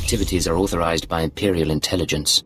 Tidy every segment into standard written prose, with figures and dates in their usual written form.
activities are authorized by Imperial intelligence.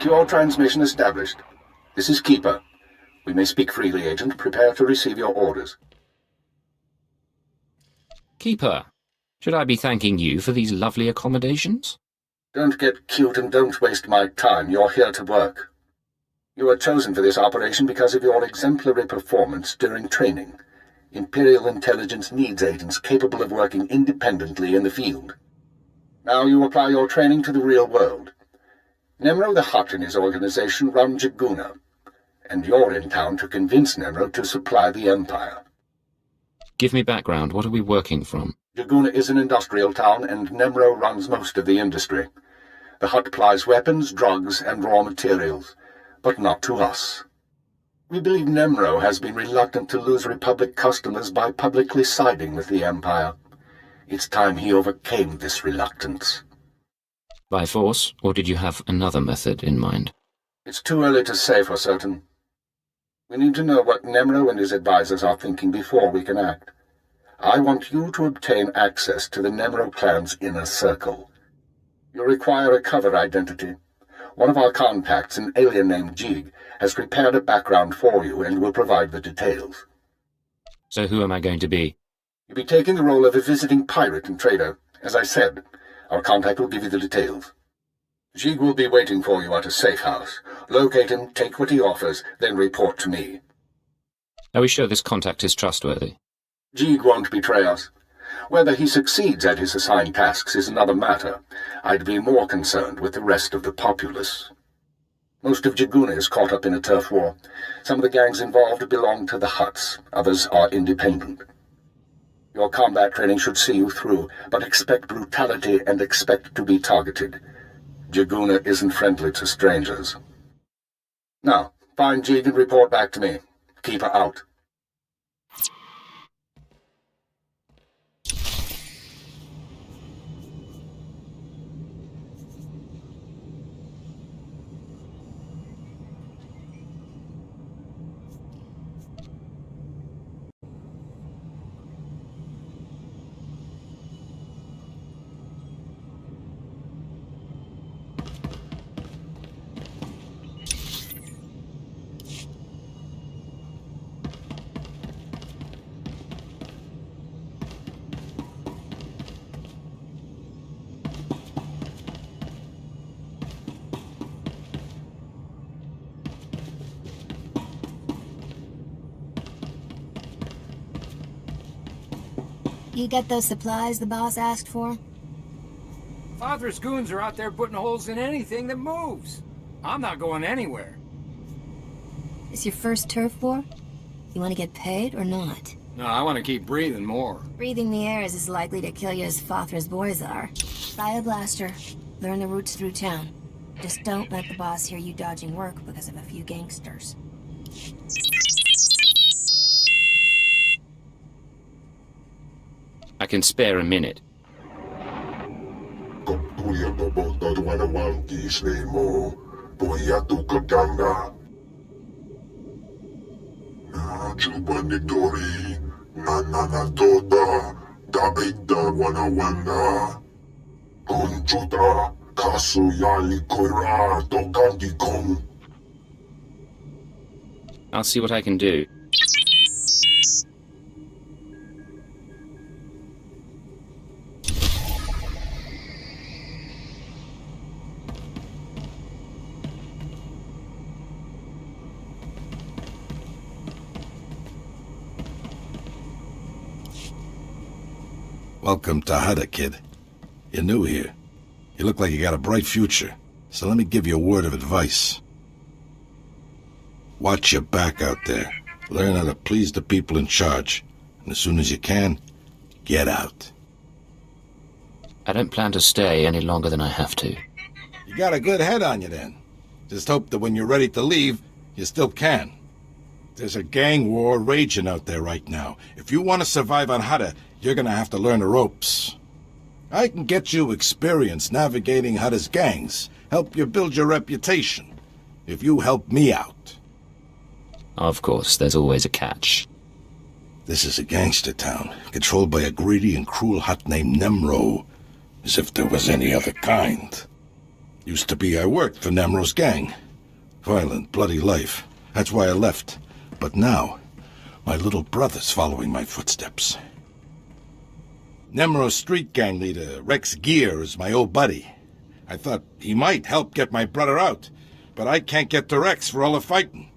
Secure transmission established. This is Keeper. We may speak freely, Agent. Prepare to receive your orders. Keeper, should I be thanking you for these lovely accommodations? Don't get cute and don't waste my time. You're here to work. You were chosen for this operation because of your exemplary performance during training. Imperial Intelligence needs agents capable of working independently in the field. Now you apply your training to the real world. Nemro the Hutt and his organization run Jaguna, and you're in town to convince Nemro to supply the Empire. Give me background. What are we working from? Jaguna is an industrial town, and Nemro runs most of the industry. The Hutt supplies weapons, drugs, and raw materials, but not to us. We believe Nemro has been reluctant to lose Republic customers by publicly siding with the Empire. It's time he overcame this reluctance. By force, or did you have another method in mind? It's too early to say for certain. We need to know what Nemro and his advisors are thinking before we can act. I want you to obtain access to the Nemro clan's inner circle. You'll require a cover identity. One of our contacts, an alien named Jig, has prepared a background for you and will provide the details. So who am I going to be? You'll be taking the role of a visiting pirate and trader. As I said, our contact will give you the details. Jig will be waiting for you at a safe house. Locate him, take what he offers, then report to me. Are we sure this contact is trustworthy? Jig won't betray us. Whether he succeeds at his assigned tasks is another matter. I'd be more concerned with the rest of the populace. Most of Jaguna is caught up in a turf war. Some of the gangs involved belong to the Hutts. Others are independent. Your combat training should see you through, but expect brutality and expect to be targeted. Jaguna isn't friendly to strangers. Now, find Jig and report back to me. Keep her out. You get those supplies the boss asked for? Father's goons are out there putting holes in anything that moves. I'm not going anywhere. This your first turf war? You want to get paid or not? No, I want to keep breathing more. Breathing the air is as likely to kill you as Father's boys are. Buy a blaster. Learn the routes through town. Just don't let the boss hear you dodging work because of a few gangsters. I can spare a minute. I'll see what I can do. Welcome to Hutta, kid. You're new here. You look like you got a bright future, so let me give you a word of advice. Watch your back out there. Learn how to please the people in charge. And as soon as you can, get out. I don't plan to stay any longer than I have to. You got a good head on you then. Just hope that when you're ready to leave, you still can. There's a gang war raging out there right now. If you want to survive on Hutta, you're gonna have to learn the ropes. I can get you experience navigating Hutta's gangs, help you build your reputation, if you help me out. Of course, there's always a catch. This is a gangster town, controlled by a greedy and cruel Hutt named Nemro, as if there was any other kind. Used to be I worked for Nemro's gang. Violent, bloody life. That's why I left. But now, my little brother's following my footsteps. Nemro's street gang leader, Rex Gear, is my old buddy. I thought he might help get my brother out, but I can't get to Rex for all the fighting.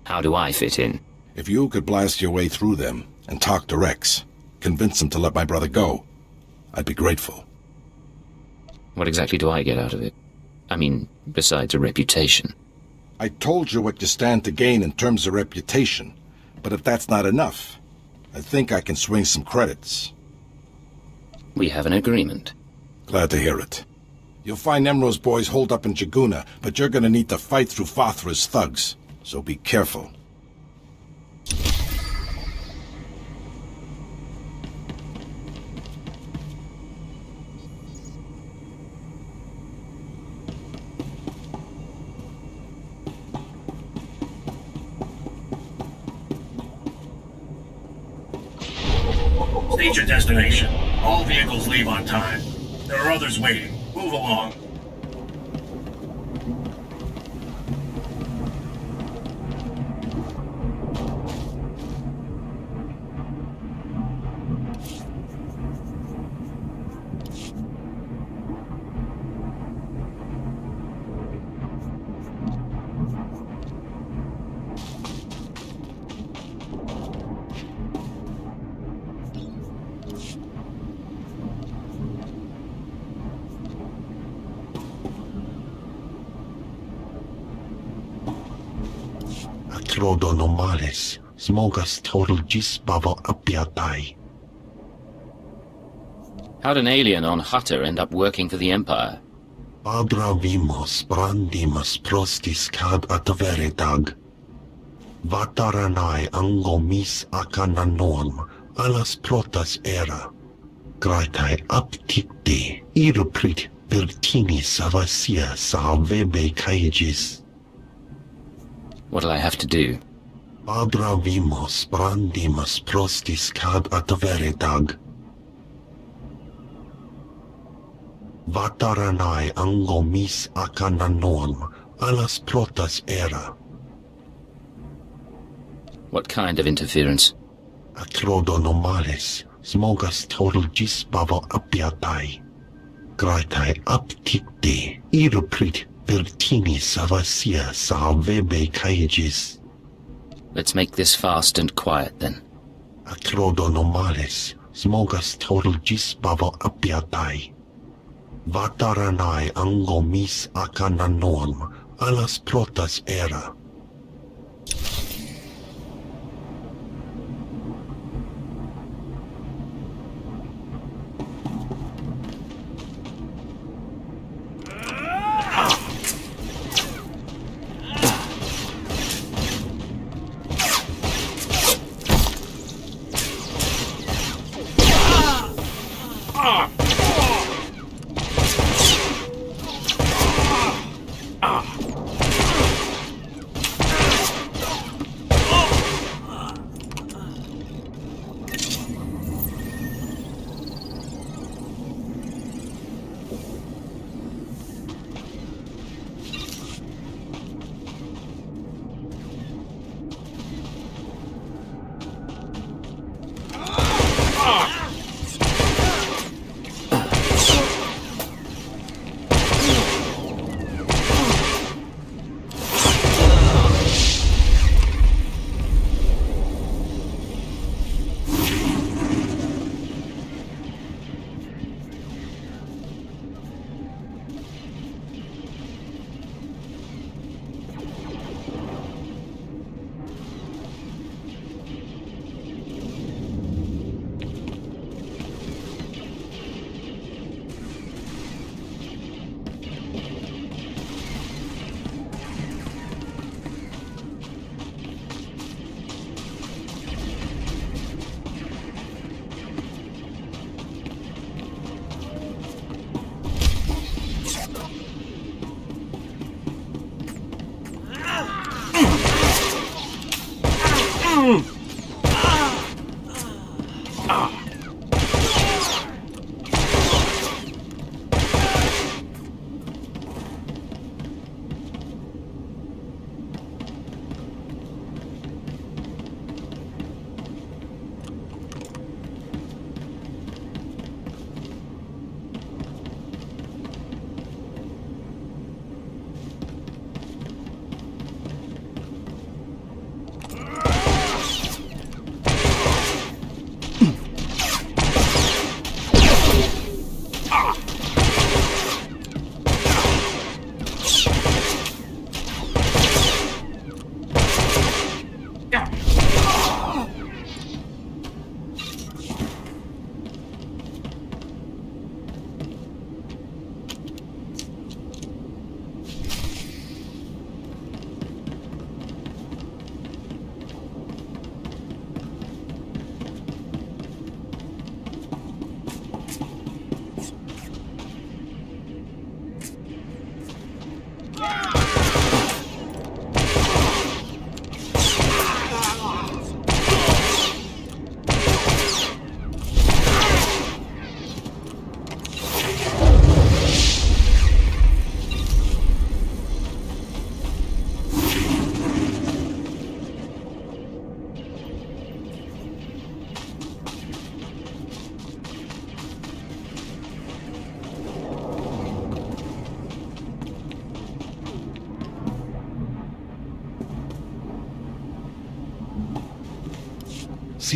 How do I fit in? If you could blast your way through them and talk to Rex, convince him to let my brother go, I'd be grateful. What exactly do I get out of it? I mean, besides a reputation. I told you what you stand to gain in terms of reputation, but if that's not enough, I think I can swing some credits. We have an agreement. Glad to hear it. You'll find Nemro's boys holed up in Jaguna, but you're gonna need to fight through Fathra's thugs, so be careful. State your destination. All vehicles leave on time. There are others waiting. Move along. Trodonomales, smogas total gisbavo apiatai. How'd an alien on Hutta end up working for the Empire? Padra vimos brandimas prostis cad atveretag. Vataranai angomis akananorm, alas protas era. Graitai apticte, iruprit virtini savasia sa vebe caegis. What'll I have to do? Padra vimos brandimas prostis cad atveretag. Vataranai angomis akananorm, alas protas era. What kind of interference? Atrodonomales, smogas total gisbavo apiatai. Graitai apticte, iruprit virtini savasia sa vebe caegis. Let's make this fast and quiet, then. Atrodonomales, smogas total gisbavo apiatai. Vataranai angomis akananorm, alas protas era.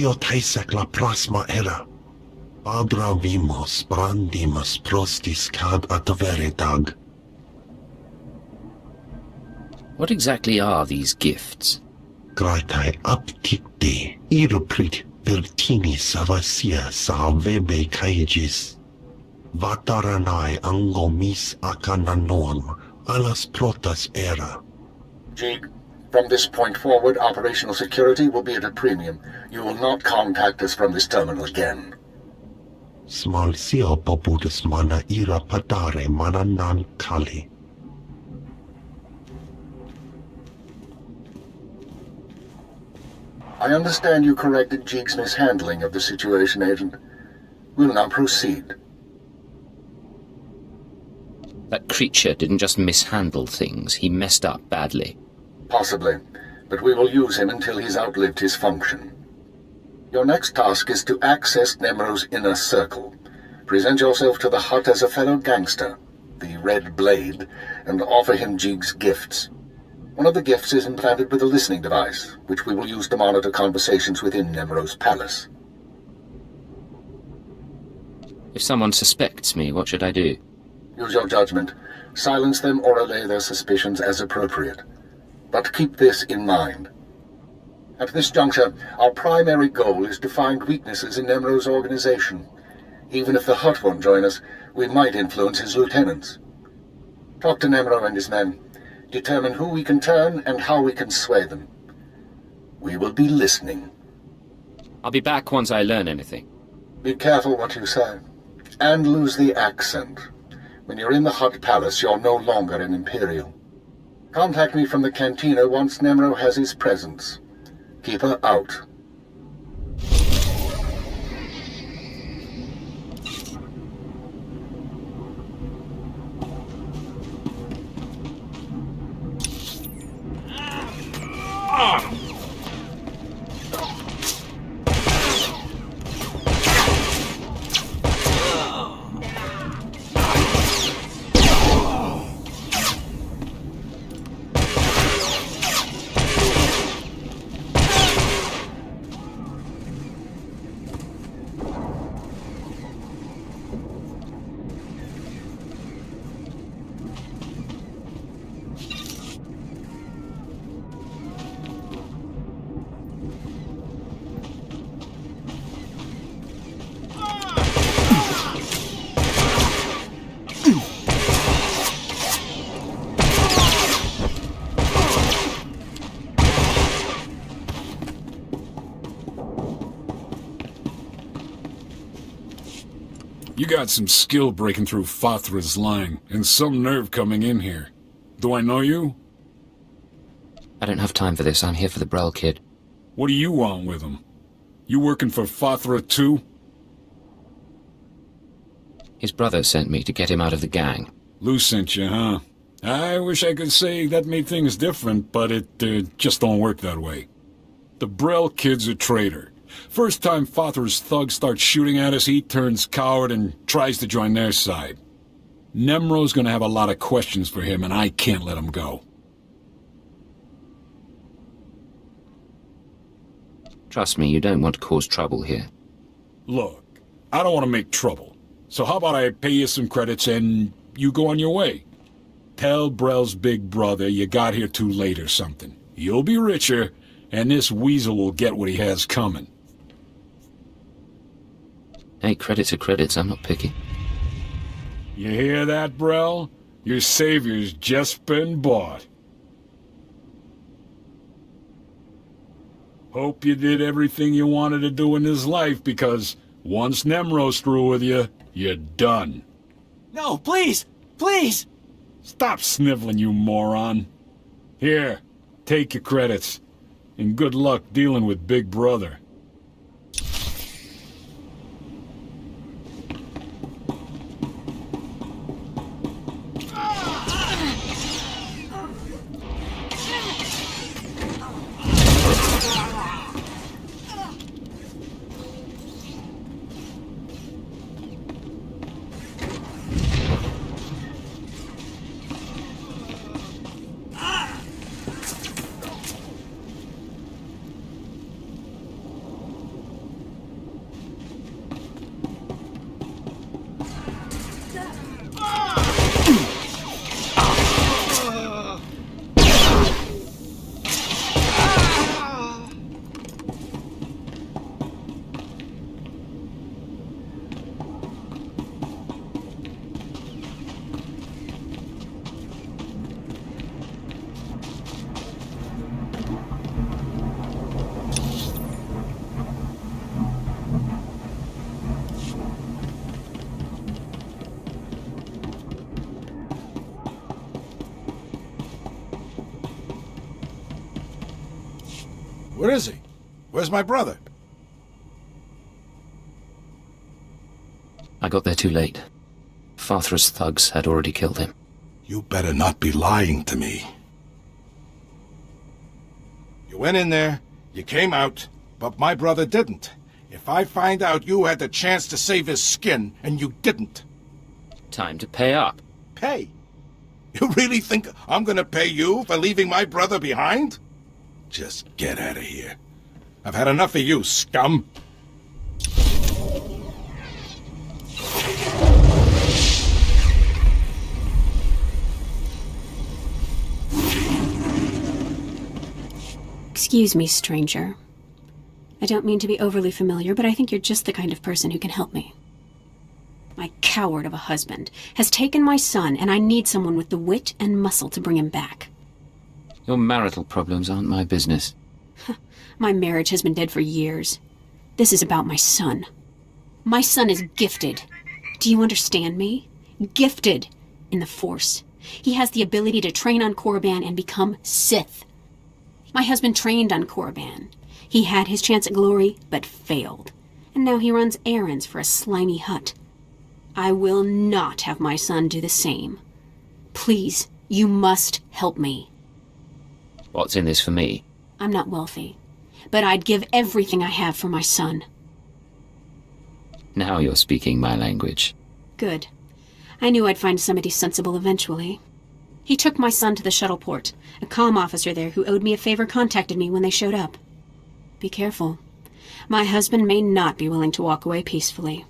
taisek la prasma era. Abra vimos brandimus prostis cad adveritag. What exactly are these gifts? Gratai apticte, iruprit virtini savasia sa vebe caegis. Vataranai angomis acananoam, alas protas era. Jeeg, from this point forward, operational security will be at a premium. You will not contact us from this terminal again. Smalsio popudus mana ira padare mana nan kali. I understand you corrected Jeeg's mishandling of the situation, Agent. We'll now proceed. That creature didn't just mishandle things, he messed up badly. Possibly, but we will use him until he's outlived his function. Your next task is to access Nemro's inner circle. Present yourself to the Hut as a fellow gangster, the Red Blade, and offer him Jeeg's gifts. One of the gifts is implanted with a listening device, which we will use to monitor conversations within Nemro's palace. If someone suspects me, what should I do? Use your judgment. Silence them or allay their suspicions as appropriate. But keep this in mind. At this juncture, our primary goal is to find weaknesses in Nemro's organization. Even if the Hut won't join us, we might influence his lieutenants. Talk to Nemro and his men. Determine who we can turn and how we can sway them. We will be listening. I'll be back once I learn anything. Be careful what you say. And lose the accent. When you're in the Hut Palace, you're no longer an Imperial. Contact me from the cantina once Nemro has his presence. Keep her out. You got some skill breaking through Fathra's line, and some nerve coming in here. Do I know you? I don't have time for this. I'm here for the Brel kid. What do you want with him? You working for Fathra too? His brother sent me to get him out of the gang. Lou sent you, huh? I wish I could say that made things different, but it just don't work that way. The Brel kid's a traitor. First time Fathra's thugs start shooting at us, he turns coward and tries to join their side. Nemro's gonna have a lot of questions for him, and I can't let him go. Trust me, you don't want to cause trouble here. Look, I don't want to make trouble. So how about I pay you some credits and you go on your way? Tell Brel's big brother you got here too late or something. You'll be richer, and this weasel will get what he has coming. Hey, credits are credits. I'm not picky. You hear that, Brel? Your savior's just been bought. Hope you did everything you wanted to do in this life, because once Nemro's through with you, you're done. No, please! Please! Stop sniveling, you moron. Here, take your credits. And good luck dealing with Big Brother. Where is he? Where's my brother? I got there too late. Father's thugs had already killed him. You better not be lying to me. You went in there, you came out, but my brother didn't. If I find out you had the chance to save his skin, and you didn't... Time to pay up. Pay? You really think I'm gonna pay you for leaving my brother behind? Just get out of here. I've had enough of you, scum. Excuse me, stranger. I don't mean to be overly familiar, but I think you're just the kind of person who can help me. My coward of a husband has taken my son, and I need someone with the wit and muscle to bring him back. Your marital problems aren't my business. My marriage has been dead for years. This is about my son. My son is gifted. Do you understand me? Gifted in the Force. He has the ability to train on Korriban and become Sith. My husband trained on Korriban. He had his chance at glory, but failed. And now he runs errands for a slimy Hutt. I will not have my son do the same. Please, you must help me. What's in this for me? I'm not wealthy, but I'd give everything I have for my son. Now you're speaking my language. Good. I knew I'd find somebody sensible eventually. He took my son to the shuttle port. A comm officer there who owed me a favor contacted me when they showed up. Be careful. My husband may not be willing to walk away peacefully.